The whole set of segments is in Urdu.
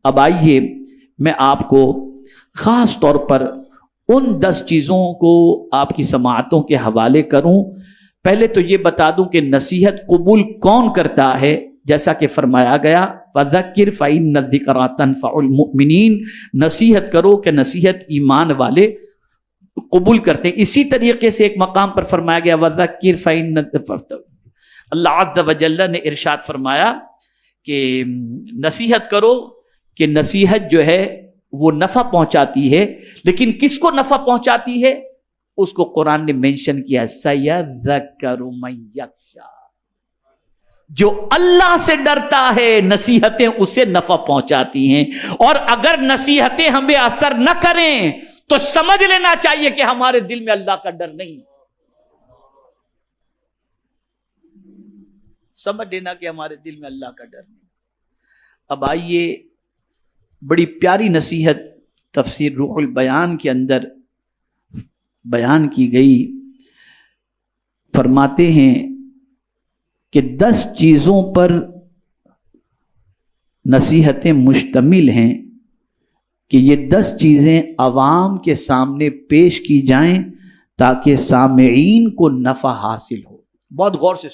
اب آئیے میں آپ کو خاص طور پر ان 10 چیزوں کو آپ کی سماعتوں کے حوالے کروں۔ پہلے تو یہ بتا دوں کہ نصیحت قبول کون کرتا ہے، جیسا کہ فرمایا گیا فَذَكِّرْ فَإِنَّ الذِّكْرَىٰ تَنفَعُ الْمُؤْمِنِينَ، نصیحت کرو کہ نصیحت ایمان والے قبول کرتے ہیں۔ اسی طریقے سے ایک مقام پر فرمایا گیا وَذَكِّرْ فَإِنَّ، اللہ عز و جل نے ارشاد فرمایا کہ نصیحت کرو کہ نصیحت جو ہے وہ نفع پہنچاتی ہے، لیکن کس کو نفع پہنچاتی ہے؟ اس کو قرآن نے مینشن کیا سَيَذَّكَّرُ مَن يَخْشَىٰ، جو اللہ سے ڈرتا ہے نصیحتیں اسے نفع پہنچاتی ہیں، اور اگر نصیحتیں ہمیں اثر نہ کریں تو سمجھ لینا چاہیے کہ ہمارے دل میں اللہ کا ڈر نہیں، سمجھ لینا کہ ہمارے دل میں اللہ کا ڈر نہیں۔ اب آئیے بڑی پیاری نصیحت تفسیر روح البیان کے اندر بیان کی گئی، فرماتے ہیں کہ 10 چیزوں پر نصیحتیں مشتمل ہیں کہ یہ 10 چیزیں عوام کے سامنے پیش کی جائیں تاکہ سامعین کو نفع حاصل ہو۔ بہت غور سے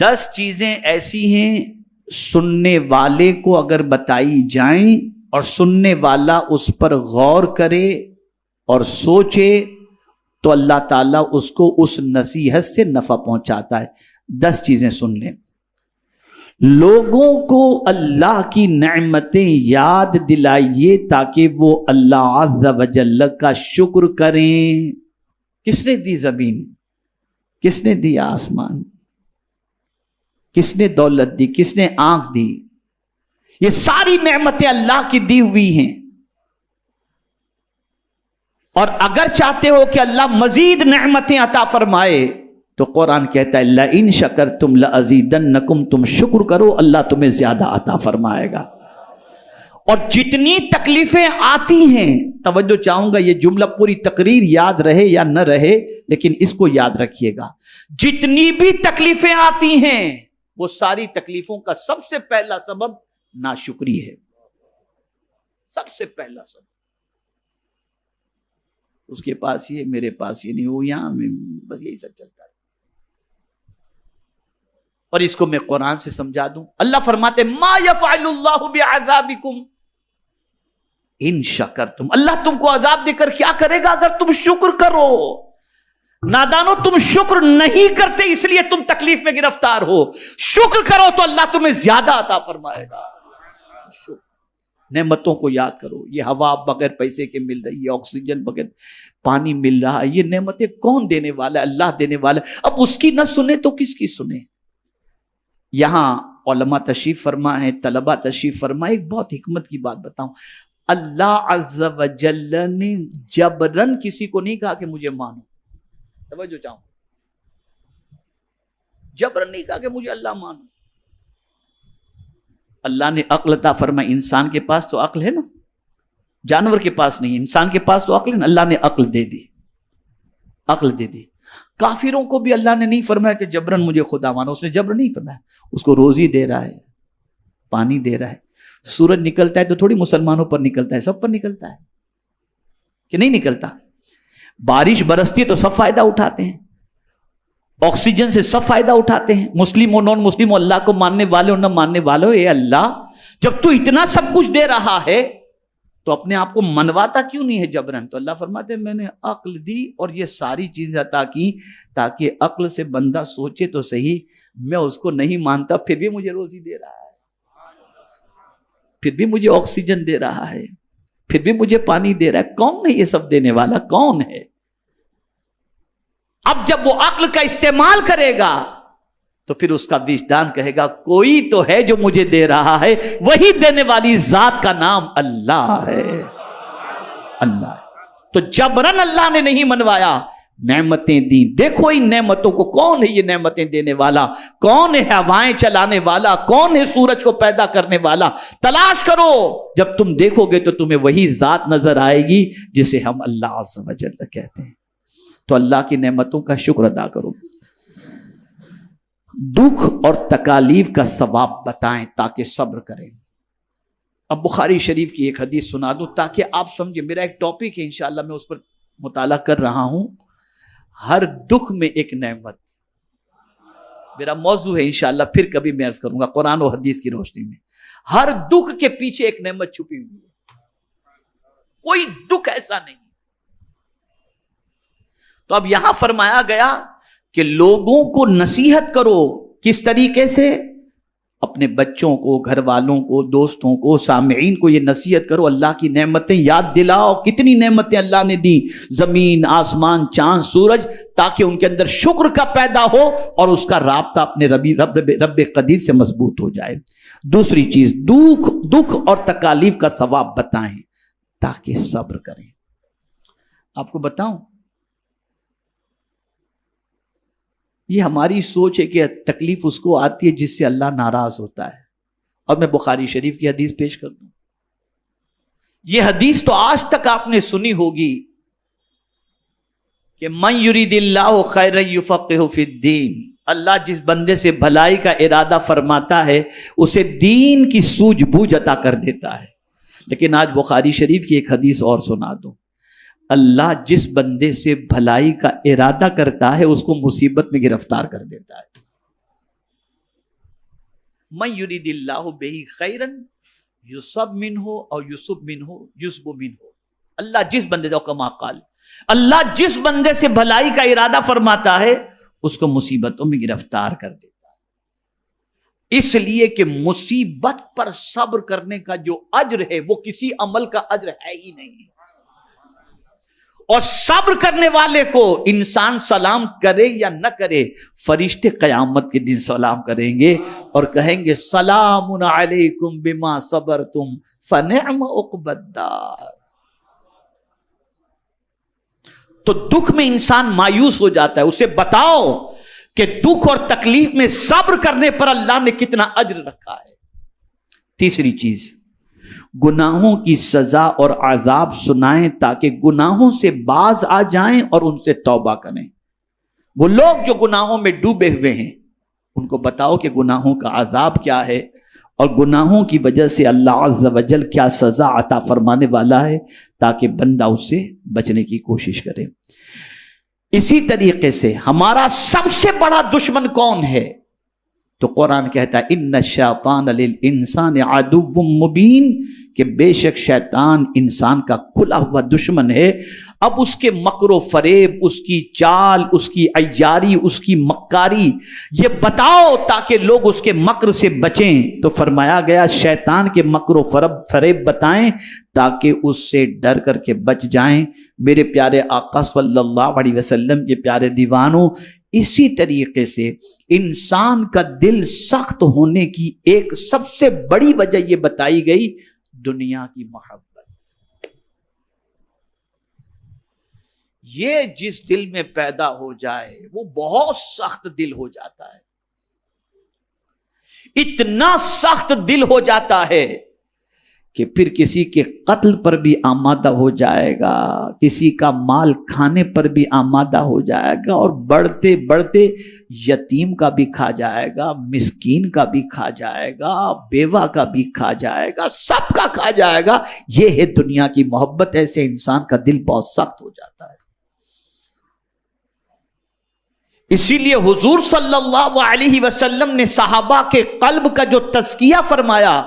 10 چیزیں ایسی ہیں سننے والے کو اگر بتائی جائیں اور سننے والا اس پر غور کرے اور سوچے تو اللہ تعالیٰ اس کو اس نصیحت سے نفع پہنچاتا ہے۔ 10 چیزیں سن لیں۔ لوگوں کو اللہ کی نعمتیں یاد دلائیے تاکہ وہ اللہ عز و جل کا شکر کریں۔ کس نے دی زمین؟ کس نے دی آسمان؟ کس نے دولت دی؟ کس نے آنکھ دی؟ یہ ساری نعمتیں اللہ کی دی ہوئی ہیں، اور اگر چاہتے ہو کہ اللہ مزید نعمتیں عطا فرمائے تو قرآن کہتا ہے لَإِن شَكَرْتُمْ لَأَزِيدَنَّكُمْ، تم شکر کرو اللہ تمہیں زیادہ عطا فرمائے گا۔ اور جتنی تکلیفیں آتی ہیں، توجہ چاہوں گا یہ جملہ پوری تقریر یاد رہے یا نہ رہے لیکن اس کو یاد رکھیے گا، جتنی بھی تکلیفیں آتی ہیں وہ ساری تکلیفوں کا سب سے پہلا سبب ناشکری ہے، سب سے پہلا سبب۔ اس کے پاس یہ، میرے پاس یہ نہیں، وہ یہاں میں، بس یہی سب چلتا ہے۔ اور اس کو میں قرآن سے سمجھا دوں، اللہ فرماتے ما یفعل اللہ بعذابکم ان شکرتم، اللہ تم کو عذاب دے کر کیا کرے گا اگر تم شکر کرو۔ نادانو، تم شکر نہیں کرتے اس لیے تم تکلیف میں گرفتار ہو، شکر کرو تو اللہ تمہیں زیادہ عطا فرمائے گا۔ نعمتوں کو یاد کرو، یہ ہوا بغیر پیسے کے مل رہی ہے، آکسیجن بغیر پانی مل رہا ہے، یہ نعمتیں کون دینے والا ہے؟ اللہ دینے والا ہے۔ اب اس کی نہ سنے تو کس کی سنے؟ یہاں علماء تشریف فرما ہے، طلباء تشریف فرما، ایک بہت حکمت کی بات بتاؤں، اللہ عز و جل نے جبرن کسی کو نہیں کہا کہ مجھے مانو، توجہ چاہوں، جبرن نہیں کہا کہ مجھے اللہ مانو۔ اللہ نے عقل عطا فرمائی، انسان کے پاس تو عقل ہے نا، جانور کے پاس نہیں، انسان کے پاس تو عقل ہے نا، اللہ نے عقل دے دی، عقل دے دی۔ کافروں کو بھی اللہ نے نہیں فرمایا کہ جبرن مجھے خدا مانو، اس نے جبرن نہیں فرمایا، اس کو روزی دے رہا ہے، پانی دے رہا ہے۔ سورج نکلتا ہے تو تھوڑی مسلمانوں پر نکلتا ہے، سب پر نکلتا ہے کہ نہیں نکلتا؟ بارش برستی ہے تو سب فائدہ اٹھاتے ہیں، آکسیجن سے سب فائدہ اٹھاتے ہیں، مسلم اور نان مسلم، اللہ کو ماننے والے اور نہ ماننے والے۔ اے اللہ، جب تو اتنا سب کچھ دے رہا ہے تو اپنے آپ کو منواتا کیوں نہیں ہے جبرن؟ تو اللہ فرماتے ہیں میں نے عقل دی اور یہ ساری چیزیں عطا کی تاکہ عقل سے بندہ سوچے تو صحیح، میں اس کو نہیں مانتا پھر بھی مجھے روزی دے رہا ہے، پھر بھی مجھے آکسیجن دے رہا ہے، پھر بھی مجھے پانی دے رہا ہے۔ کون ہے یہ سب دینے والا؟ کون ہے؟ اب جب وہ عقل کا استعمال کرے گا تو پھر اس کا وجدان کہے گا کوئی تو ہے جو مجھے دے رہا ہے، وہی دینے والی ذات کا نام اللہ ہے، اللہ ہے۔ تو جبرن اللہ نے نہیں منوایا، نعمتیں دی۔ دیکھو ان نعمتوں کو، کون ہے یہ نعمتیں دینے والا؟ کون ہے ہوائیں چلانے والا؟ کون ہے سورج کو پیدا کرنے والا؟ تلاش کرو، جب تم دیکھو گے تو تمہیں وہی ذات نظر آئے گی جسے ہم اللہ عز و جل کہتے ہیں۔ تو اللہ کی نعمتوں کا شکر ادا کرو، دکھ اور تکالیف کا ثواب بتائیں تاکہ صبر کریں۔ اب بخاری شریف کی ایک حدیث سنا دوں تاکہ آپ سمجھیں. میرا ایک ٹاپک ہے انشاءاللہ میں اس پر مطالعہ کر رہا ہوں. ہر دکھ میں ایک نعمت میرا موضوع ہے انشاءاللہ. پھر کبھی میں عرض کروں گا قرآن و حدیث کی روشنی میں. ہر دکھ کے پیچھے ایک نعمت چھپی ہوئی ہے. کوئی دکھ ایسا نہیں. تو اب یہاں فرمایا گیا کہ لوگوں کو نصیحت کرو. کس طریقے سے؟ اپنے بچوں کو، گھر والوں کو، دوستوں کو، سامعین کو یہ نصیحت کرو. اللہ کی نعمتیں یاد دلاؤ. کتنی نعمتیں اللہ نے دی، زمین، آسمان، چاند، سورج، تاکہ ان کے اندر شکر کا پیدا ہو اور اس کا رابطہ اپنے رب قدیر سے مضبوط ہو جائے. دوسری چیز، دکھ اور تکالیف کا ثواب بتائیں تاکہ صبر کریں. آپ کو بتاؤں، یہ ہماری سوچ ہے کہ تکلیف اس کو آتی ہے جس سے اللہ ناراض ہوتا ہے. اور میں بخاری شریف کی حدیث پیش کر دوں. یہ حدیث تو آج تک آپ نے سنی ہوگی کہ من یرید اللہ خیرا یفقہہ فی الدین. اللہ جس بندے سے بھلائی کا ارادہ فرماتا ہے اسے دین کی سوجھ بوجھ عطا کر دیتا ہے. لیکن آج بخاری شریف کی ایک حدیث اور سنا دوں. اللہ جس بندے سے بھلائی کا ارادہ کرتا ہے اس کو مصیبت میں گرفتار کر دیتا ہے. من یرید اللہ بہ خیرا یصب منہ اور یصب منہ یصب منہ. اللہ جس بندے سے، کما قال، اللہ جس بندے سے بھلائی کا ارادہ فرماتا ہے اس کو مصیبتوں میں گرفتار کر دیتا ہے. اس لیے کہ مصیبت پر صبر کرنے کا جو اجر ہے وہ کسی عمل کا اجر ہے ہی نہیں. اور صبر کرنے والے کو انسان سلام کرے یا نہ کرے، فرشتے قیامت کے دن سلام کریں گے اور کہیں گے سلام علیکم بما صبرتم فنعم عقبی الدار. تو دکھ میں انسان مایوس ہو جاتا ہے. اسے بتاؤ کہ دکھ اور تکلیف میں صبر کرنے پر اللہ نے کتنا اجر رکھا ہے. تیسری چیز، گناہوں کی سزا اور عذاب سنائیں تاکہ گناہوں سے باز آ جائیں اور ان سے توبہ کریں. وہ لوگ جو گناہوں میں ڈوبے ہوئے ہیں ان کو بتاؤ کہ گناہوں کا عذاب کیا ہے اور گناہوں کی وجہ سے اللہ عز و جل کیا سزا عطا فرمانے والا ہے، تاکہ بندہ اس سے بچنے کی کوشش کرے. اسی طریقے سے ہمارا سب سے بڑا دشمن کون ہے؟ تو قرآن کہتا ہے ان الشیطان للانسان عدو مبین، کہ بے شک شیطان انسان کا کھلا ہوا دشمن ہے. اب اس کے مکر و فریب، اس کی چال، اس کی عیاری، اس کی مکاری یہ بتاؤ تاکہ لوگ اس کے مکر سے بچیں. تو فرمایا گیا شیطان کے مکر و فریب بتائیں تاکہ اس سے ڈر کر کے بچ جائیں. میرے پیارے آقا صلی اللہ علیہ وسلم، یہ پیارے دیوانوں، اسی طریقے سے انسان کا دل سخت ہونے کی ایک سب سے بڑی وجہ یہ بتائی گئی، دنیا کی محبت. یہ جس دل میں پیدا ہو جائے وہ بہت سخت دل ہو جاتا ہے. اتنا سخت دل ہو جاتا ہے کہ پھر کسی کے قتل پر بھی آمادہ ہو جائے گا، کسی کا مال کھانے پر بھی آمادہ ہو جائے گا، اور بڑھتے بڑھتے یتیم کا بھی کھا جائے گا، مسکین کا بھی کھا جائے گا، بیوہ کا بھی کھا جائے گا، سب کا کھا جائے گا. یہ ہے دنیا کی محبت. ایسے انسان کا دل بہت سخت ہو جاتا ہے. اسی لیے حضور صلی اللہ علیہ وسلم نے صحابہ کے قلب کا جو تزکیہ فرمایا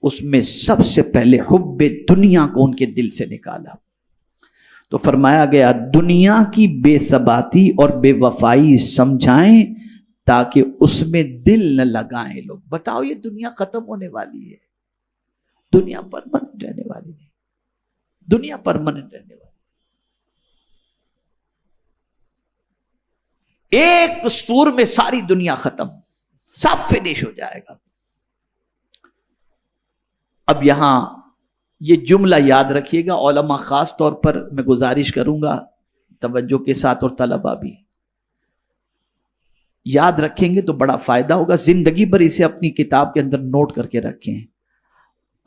اس میں سب سے پہلے حب دنیا کو ان کے دل سے نکالا. تو فرمایا گیا دنیا کی بے ثباتی اور بے وفائی سمجھائیں تاکہ اس میں دل نہ لگائیں لوگ. بتاؤ یہ دنیا ختم ہونے والی ہے، دنیا پرماننٹ رہنے والی نہیں. دنیا پرماننٹ رہنے والی. ایک سور میں ساری دنیا ختم، سب فنش ہو جائے گا. اب یہاں یہ جملہ یاد رکھیے گا، علماء خاص طور پر میں گزارش کروں گا توجہ کے ساتھ، اور طلبہ بھی یاد رکھیں گے تو بڑا فائدہ ہوگا. زندگی بھر اسے اپنی کتاب کے اندر نوٹ کر کے رکھیں.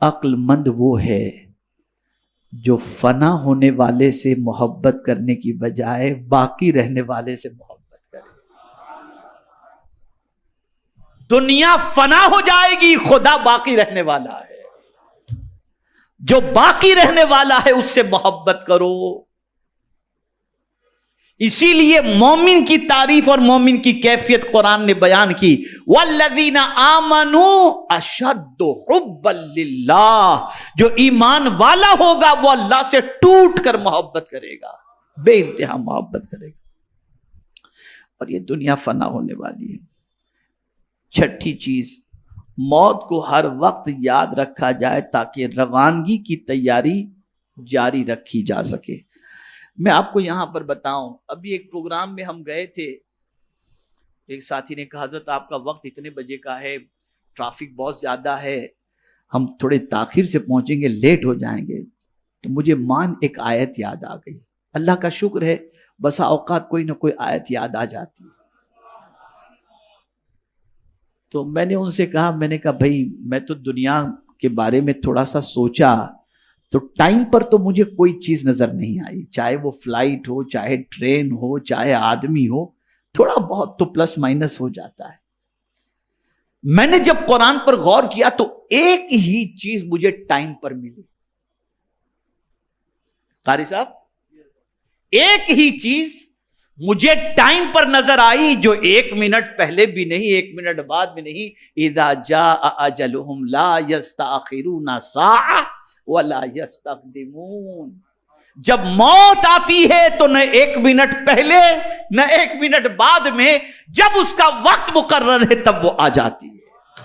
عقل مند وہ ہے جو فنا ہونے والے سے محبت کرنے کی بجائے باقی رہنے والے سے محبت کرے. دنیا فنا ہو جائے گی، خدا باقی رہنے والا ہے. جو باقی رہنے والا ہے اس سے محبت کرو. اسی لیے مومن کی تعریف اور مومن کی کیفیت قرآن نے بیان کی. والذین آمنوا اشد حبا للہ. جو ایمان والا ہوگا وہ اللہ سے ٹوٹ کر محبت کرے گا, بے انتہا محبت کرے گا. اور یہ دنیا فنا ہونے والی ہے. چھٹی چیز, موت کو ہر وقت یاد رکھا جائے تاکہ روانگی کی تیاری جاری رکھی جا سکے. میں آپ کو یہاں پر بتاؤں, ابھی ایک پروگرام میں ہم گئے تھے, ایک ساتھی نے کہا حضرت آپ کا وقت اتنے بجے کا ہے, ٹریفک بہت زیادہ ہے, ہم تھوڑے تاخیر سے پہنچیں گے, لیٹ ہو جائیں گے. تو مجھے ایک آیت یاد آ گئی. اللہ کا شکر ہے بسا اوقات کوئی نہ کوئی آیت یاد آ جاتی ہے. تو میں نے ان سے کہا, میں نے کہا بھائی میں تو دنیا کے بارے میں تھوڑا سا سوچا تو ٹائم پر تو مجھے کوئی چیز نظر نہیں آئی, چاہے وہ فلائٹ ہو, چاہے ٹرین ہو, چاہے آدمی ہو, تھوڑا بہت تو پلس مائنس ہو جاتا ہے. میں نے جب قرآن پر غور کیا تو ایک ہی چیز مجھے ٹائم پر ملی. قاری صاحب, ایک ہی چیز مجھے ٹائم پر نظر آئی جو 1 منٹ پہلے بھی نہیں, 1 منٹ بعد بھی نہیں. اذا جاء اجلهم لا يستأخرون ساعة ولا يستقدمون. جب موت آتی ہے تو نہ 1 منٹ پہلے نہ 1 منٹ بعد میں, جب اس کا وقت مقرر ہے تب وہ آ جاتی ہے.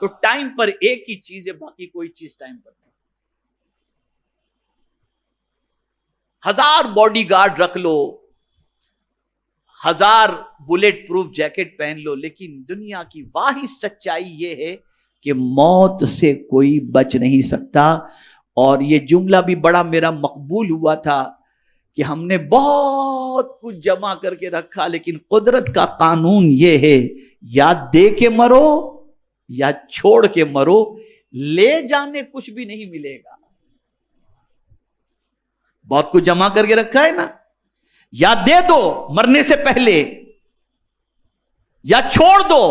تو ٹائم پر ایک ہی چیز ہے, باقی کوئی چیز ٹائم پر نہیں. 1000 باڈی گارڈ رکھ لو, 1000 بلیٹ پروف جیکٹ پہن لو, لیکن دنیا کی واحد سچائی یہ ہے کہ موت سے کوئی بچ نہیں سکتا. اور یہ جملہ بھی بڑا میرا مقبول ہوا تھا کہ ہم نے بہت کچھ جمع کر کے رکھا, لیکن قدرت کا قانون یہ ہے یا دے کے مرو یا چھوڑ کے مرو, لے جانے کچھ بھی نہیں ملے گا. بہت کچھ جمع کر کے رکھا ہے نا, یا دے دو مرنے سے پہلے یا چھوڑ دو.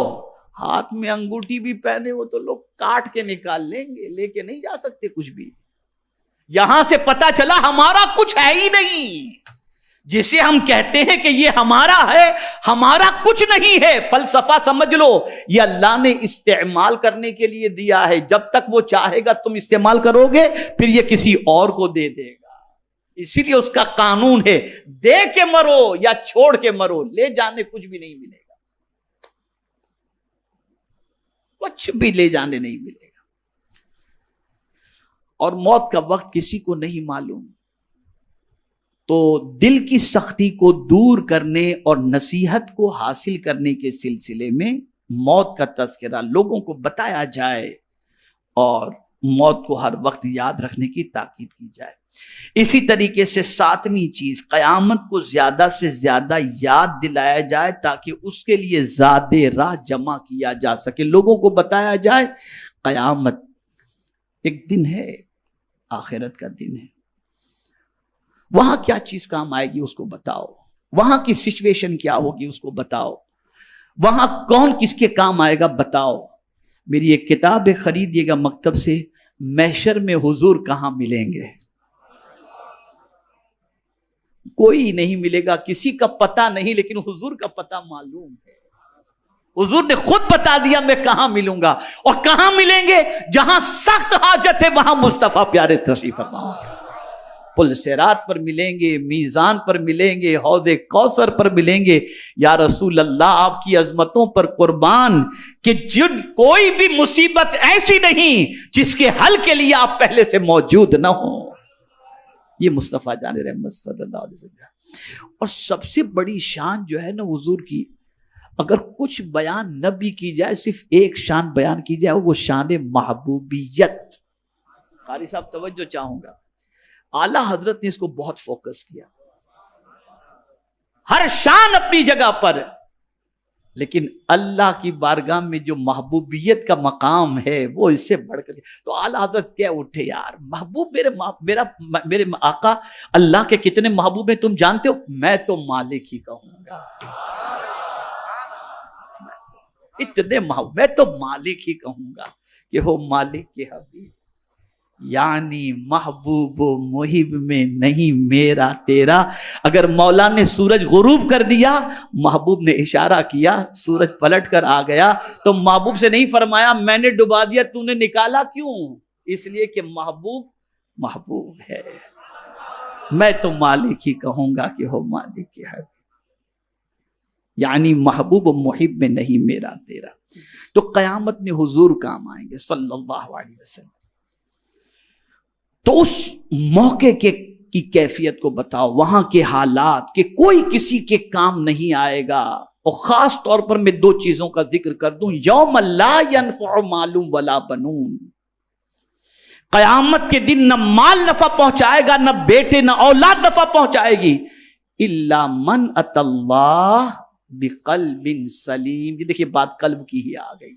ہاتھ میں انگوٹھی بھی پہنے ہو تو لوگ کاٹ کے نکال لیں گے, لے کے نہیں جا سکتے کچھ بھی. یہاں سے پتا چلا ہمارا کچھ ہے ہی نہیں. جسے ہم کہتے ہیں کہ یہ ہمارا ہے, ہمارا کچھ نہیں ہے. فلسفہ سمجھ لو, یہ اللہ نے استعمال کرنے کے لیے دیا ہے. جب تک وہ چاہے گا تم استعمال کرو گے, پھر یہ کسی اور کو دے دے گا. اسی لیے اس کا قانون ہے دے کے مرو یا چھوڑ کے مرو, لے جانے کچھ بھی نہیں ملے گا. کچھ بھی لے جانے نہیں ملے گا. اور موت کا وقت کسی کو نہیں معلوم. تو دل کی سختی کو دور کرنے اور نصیحت کو حاصل کرنے کے سلسلے میں موت کا تذکرہ لوگوں کو بتایا جائے اور موت کو ہر وقت یاد رکھنے کی تاکید کی جائے. اسی طریقے سے 7ویں چیز, قیامت کو زیادہ سے زیادہ یاد دلایا جائے تاکہ اس کے لیے زاد راہ جمع کیا جا سکے. لوگوں کو بتایا جائے قیامت ایک دن ہے, آخرت کا دن ہے, وہاں کیا چیز کام آئے گی اس کو بتاؤ, وہاں کی سچویشن کیا ہوگی اس کو بتاؤ, وہاں کون کس کے کام آئے گا بتاؤ. میری ایک کتاب ہے, خریدیے گا مکتب سے, محشر میں حضور کہاں ملیں گے. کوئی نہیں ملے گا, کسی کا پتہ نہیں, لیکن حضور کا پتہ معلوم ہے. حضور نے خود بتا دیا میں کہاں ملوں گا. اور کہاں ملیں گے؟ جہاں سخت حاجت ہے وہاں مصطفیٰ پیارے تشریف فرما ہوں گے. پل صراط پر ملیں گے, میزان پر ملیں گے, حوض کوثر پر ملیں گے. یا رسول اللہ آپ کی عظمتوں پر قربان کہ جن کوئی بھی مصیبت ایسی نہیں جس کے حل کے لیے آپ پہلے سے موجود نہ ہوں. یہ مصطفیٰ جان رحمت صلی اللہ علیہ وسلم. اور سب سے بڑی شان جو ہے نا حضور کی, اگر کچھ بیان نہ بھی کی جائے, صرف ایک شان بیان کی جائے, وہ شان محبوبیت. قاری صاحب توجہ چاہوں گا, اعلیٰ حضرت نے اس کو بہت فوکس کیا. ہر شان اپنی جگہ پر, لیکن اللہ کی بارگاہ میں جو محبوبیت کا مقام ہے وہ اس سے بڑھ کر. تو اعلیٰ حضرت کیا اٹھے یار, محبوب میرے آقا اللہ کے کتنے محبوب ہیں تم جانتے ہو؟ میں تو مالک ہی کہوں گا. اتنے محبوب, میں تو مالک ہی کہوں گا کہ ہو مالک کے حبیب. یعنی محبوب و محب میں نہیں میرا تیرا. اگر مولا نے سورج غروب کر دیا، محبوب نے اشارہ کیا، سورج پلٹ کر آ گیا، تو محبوب سے نہیں فرمایا میں نے ڈبا دیا تو نے نکالا کیوں؟ اس لیے کہ محبوب محبوب ہے. میں تو مالک ہی کہوں گا کہ ہو مالک ہے. یعنی محبوب و محب میں نہیں میرا تیرا. تو قیامت میں حضور کام آئیں گے صلی اللہ علیہ وسلم. تو اس موقع کی کیفیت کو بتاؤ، وہاں کے حالات کہ کوئی کسی کے کام نہیں آئے گا. اور خاص طور پر میں دو چیزوں کا ذکر کر دوں. یوم لا ینفع مال ولا بنون، قیامت کے دن نہ مال نفع پہنچائے گا، نہ بیٹے نہ اولاد نفع پہنچائے گی، الا من اتى اللہ بقلب سلیم. یہ دیکھیے بات قلب کی ہی آ گئی.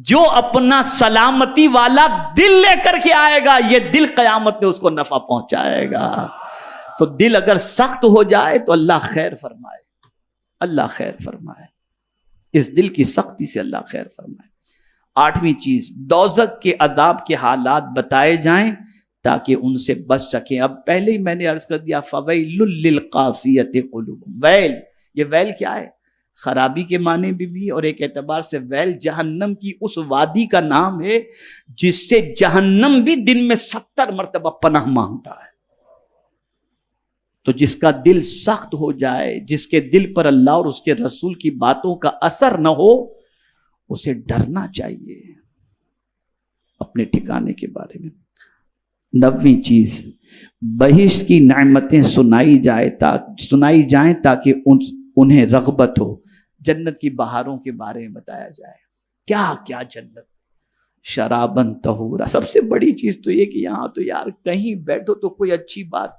جو اپنا سلامتی والا دل لے کر کے آئے گا، یہ دل قیامت میں اس کو نفع پہنچائے گا. تو دل اگر سخت ہو جائے تو اللہ خیر فرمائے، اللہ خیر فرمائے. اس دل کی سختی سے اللہ خیر فرمائے. آٹھویں چیز، دوزخ کے عذاب کے حالات بتائے جائیں تاکہ ان سے بچ سکیں. اب پہلے ہی میں نے عرض کر دیا فَوَيْلٌ لِّلْقَاسِيَةِ قُلُوبُهُمْ. ویل، یہ ویل کیا ہے؟ خرابی کے معنی بھی اور ایک اعتبار سے ویل جہنم کی اس وادی کا نام ہے جس سے جہنم بھی دن میں 70 مرتبہ پناہ مانگتا ہے. تو جس کا دل سخت ہو جائے، جس کے دل پر اللہ اور اس کے رسول کی باتوں کا اثر نہ ہو، اسے ڈرنا چاہیے اپنے ٹھکانے کے بارے میں. 9ویں چیز، بہشت کی نعمتیں سنائی جائیں تاکہ انہیں رغبت ہو. جنت کی بہاروں کے بارے میں بتایا جائے. کیا کیا جنت، شرابن طہورا. سب سے بڑی چیز تو یہ کہ یہاں تو یار کہیں بیٹھو تو کوئی اچھی بات،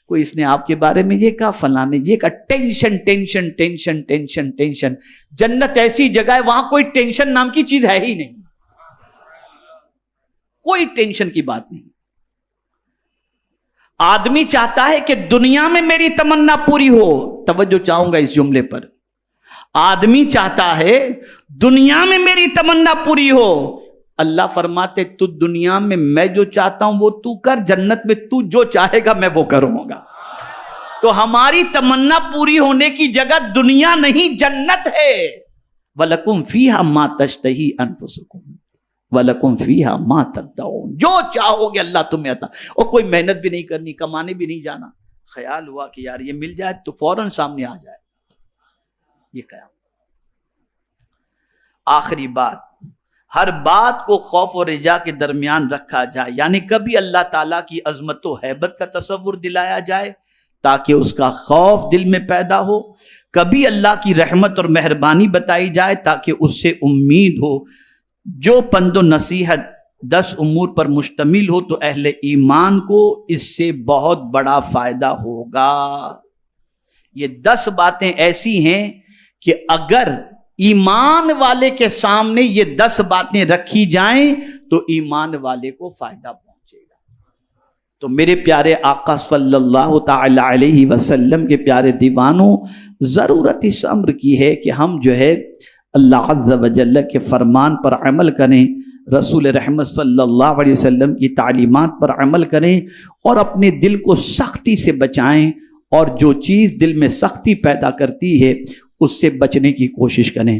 کوئی اس نے آپ کے بارے میں یہ کہا، فلاں نے یہ کہا، tension tension tension tension tension. جنت ایسی جگہ ہے وہاں کوئی ٹینشن نام کی چیز ہے ہی نہیں، کوئی ٹینشن کی بات نہیں. آدمی چاہتا ہے کہ دنیا میں میری تمنا پوری ہو. توجہ چاہوں گا اس جملے پر. آدمی چاہتا ہے دنیا میں میری تمنا پوری ہو. اللہ فرماتے تو دنیا میں میں جو چاہتا ہوں وہ تو کر، جنت میں تو جو چاہے گا میں وہ کروں گا. تو ہماری تمنا پوری ہونے کی جگہ دنیا نہیں جنت ہے. وَلَكُمْ فِيهَا مَا تَشْتَهِي أَنفُسُكُمْ وَلَكُمْ فِيهَا مَا تَدَّعُونَ. جو چاہو گے اللہ تمہیں عطا. اور کوئی محنت بھی نہیں کرنی، کمانے بھی نہیں جانا. خیال ہوا کہ یار یہ مل جائے تو فوراً سامنے آ جائے. یہ قیام. آخری بات، ہر بات کو خوف و رجا کے درمیان رکھا جائے. یعنی کبھی اللہ تعالیٰ کی عظمت و ہیبت کا تصور دلایا جائے تاکہ اس کا خوف دل میں پیدا ہو. کبھی اللہ کی رحمت اور مہربانی بتائی جائے تاکہ اس سے امید ہو. جو پند و نصیحت 10 امور پر مشتمل ہو تو اہل ایمان کو اس سے بہت بڑا فائدہ ہوگا. یہ 10 باتیں ایسی ہیں کہ اگر ایمان والے کے سامنے یہ 10 باتیں رکھی جائیں تو ایمان والے کو فائدہ پہنچے گا. تو میرے پیارے آقا صلی اللہ تعالی علیہ وسلم کے پیارے دیوانوں، ضرورت اس امر کی ہے کہ ہم جو ہے اللہ عز و جل کے فرمان پر عمل کریں، رسول رحمت صلی اللہ علیہ وسلم کی تعلیمات پر عمل کریں اور اپنے دل کو سختی سے بچائیں، اور جو چیز دل میں سختی پیدا کرتی ہے اس سے بچنے کی کوشش کریں.